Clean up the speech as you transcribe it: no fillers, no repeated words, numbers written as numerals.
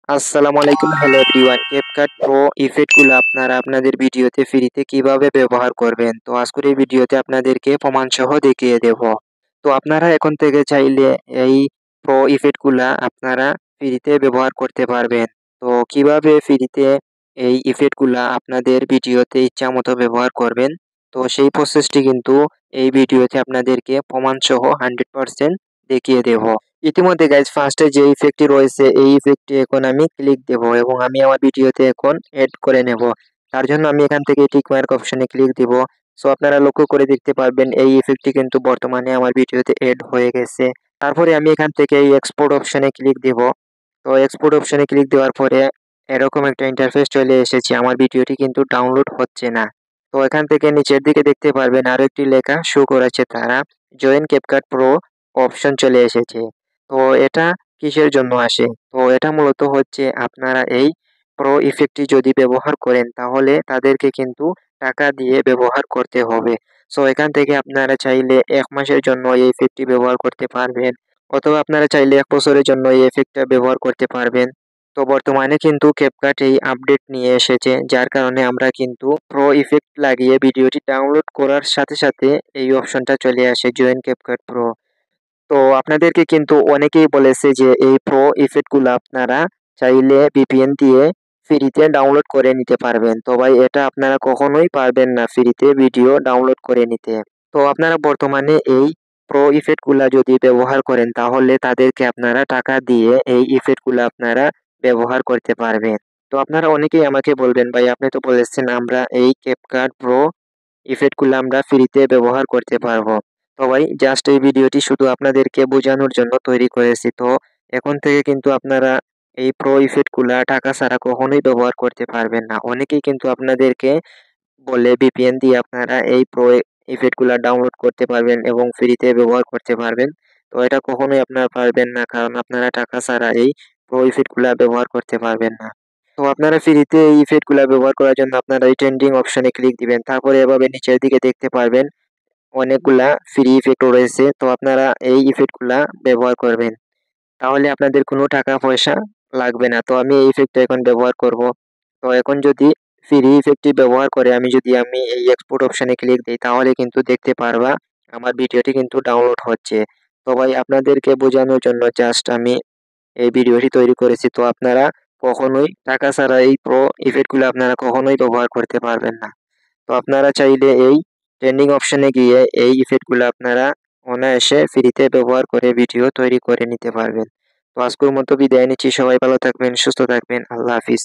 আসসালামু আলাইকুম। Hello everyone. CapCut Pro ইফেক্টগুলো আপনারা আপনাদের ভিডিওতে ফ্রিতে কিভাবে ব্যবহার করবেন? তো আজকের এই ভিডিওতে আপনাদেরকে প্রমাণসহ দেখিয়ে দেব। তো আপনারা এখন থেকে চাইলে এই Pro ইফেক্টগুলা আপনারা ফ্রিতে ব্যবহার করতে পারবেন। তো কিভাবে ফ্রিতে এই ইফেক্টগুলা আপনাদের ভিডিওতে ইচ্ছামতো ব্যবহার করবেন? তো সেই প্রসেসটি কিন্তু এই ভিডিওতে আপনাদেরকে প্রমাণসহ 100% দেখিয়ে দেব। ইতিমধ্যে গাইজ ফার্স্টে যে ইফেক্টটি রয়েছে এই ইফেক্টটি এখন আমি ক্লিক দেব এবং আমি আমার ভিডিওতে এখন এড করে নেব। তার জন্য আমি এখান থেকে টিক মার্ক অপশনে ক্লিক দিব। সো আপনারা লক্ষ্য করে দেখতে পারবেন এই ইফেক্টটি কিন্তু বর্তমানে আমার ভিডিওতে এড হয়ে গেছে। তারপরে আমি এখান থেকে এই এক্সপোর্ট অপশনে ক্লিক দিব। তো এক্সপোর্ট অপশনে ক্লিক দেওয়ার পরে এরকম একটা ইন্টারফেস চলে এসেছে। আমার ভিডিওটি কিন্তু ডাউনলোড হচ্ছে না। তো এখান থেকে নিচের দিকে দেখতে পারবেন আরো একটি লেখা শো করেছে তারা জয়েন ক্যাপকাট প্রো অপশন চলে এসেছে। তো এটা কিসের জন্য আসে? তো এটা মূলত হচ্ছে আপনারা এই প্রো ইফেক্টটি যদি ব্যবহার করেন তাহলে তাদেরকে কিন্তু টাকা দিয়ে ব্যবহার করতে হবে। সো এখান থেকে আপনারা চাইলে ১ মাসের জন্য এই ইফেক্টটি ব্যবহার করতে পারবেন অথবা আপনারা চাইলে ১ বছরের জন্য এই ইফেক্টটা ব্যবহার করতে পারবেন। তো বর্তমানে কিন্তু CapCut এই আপডেট নিয়ে এসেছে যার কারণে আমরা কিন্তু প্রো ইফেক্ট লাগিয়ে ভিডিওটি ডাউনলোড করার সাথে, সাথে এই অপশনটা চলে আসে জয়েন CapCut Pro। তো আপনাদেরকে কিন্তু অনেকেই বলেছে যে এই প্রো ইফেক্ট গুলো আপনারা চাইলে VPN দিয়ে ফ্রিতে ডাউনলোড করে নিতে পারবেন। তো ভাই এটা আপনারা কখনোই পারবেন না ফ্রিতে ভিডিও ডাউনলোড করে নিতে। তো আপনারা বর্তমানে এই প্রো ইফেক্ট গুলা যদি ব্যবহার করেন তাহলে তাদেরকে আপনারা টাকা দিয়ে এই ইফেক্ট গুলা আপনারা ব্যবহার করতে পারবেন। তো আপনারা অনেকেই আমাকে বলবেন ভাই আপনি তো বলেছেন আমরা এই CapCut Pro ইফেক্ট গুলা আমরা ফ্রিতে ব্যবহার করতে পারবো। তো ভাই জাস্ট এই ভিডিওটি শুধু আপনাদেরকে বোঝানোর জন্য তৈরি করেছি। তো এখন থেকে কিন্তু আপনারা এই প্রো ইফেক্ট গুলা টাকা ছাড়া কখনোই ব্যবহার করতে পারবেন না। অনেকেই কিন্তু আপনাদেরকে বলে VPN দিয়ে আপনারা এই প্রো ইফেক্ট গুলা ডাউনলোড করতে পারবেন এবং ফ্রিতে ব্যবহার করতে পারবেন। তো এটা কখনোই আপনারা পারবেন না কারণ আপনারা টাকা ছাড়া এই প্রো ইফেক্ট গুলা ব্যবহার করতে পারবেন না। তো আপনারা ফ্রিতে এই ইফেক্ট গুলা ব্যবহার করার জন্য আপনারা এই ট্রেন্ডিং অপশনে ক্লিক দিবেন। তারপরে এভাবে নিচের দিকে দেখতে পারবেন অনেকগুলা ফ্রি ইফেক্ট রয়েছে। তো আপনারা এই ইফেক্ট গুলা ব্যবহার করবেন। তাহলে আপনাদের কোনো টাকা পয়সা লাগবে না। তো আমি এই ইফেক্টটা এখন ব্যবহার করব। তো এখন যদি ফ্রি ইফেক্টটি ব্যবহার করে আমি এই এক্সপোর্ট অপশনে ক্লিক দেই তাহলে কিন্তু দেখতে পারবা আমার ভিডিওটি কিন্তু ডাউনলোড হচ্ছে। তো ভাই আপনাদেরকে বোঝানোর জন্য জাস্ট আমি এই ভিডিওটি তৈরি করেছি। তো আপনারা কখনোই টাকা ছাড়া এই প্রো ইফেক্ট গুলো আপনারা কখনোই ব্যবহার করতে পারবেন না। তো আপনারা চাইলে এই ট্রেন্ডিং অপশনে গিয়ে এই ইফেক্ট গুলো আপনারা অনায়াসে ফ্রিতে ব্যবহার করে ভিডিও তৈরি করে নিতে পারবেন। তো আজকের মতো বিদায় নিচ্ছি। সবাই ভালো থাকবেন, সুস্থ থাকবেন। আল্লাহ হাফিজ।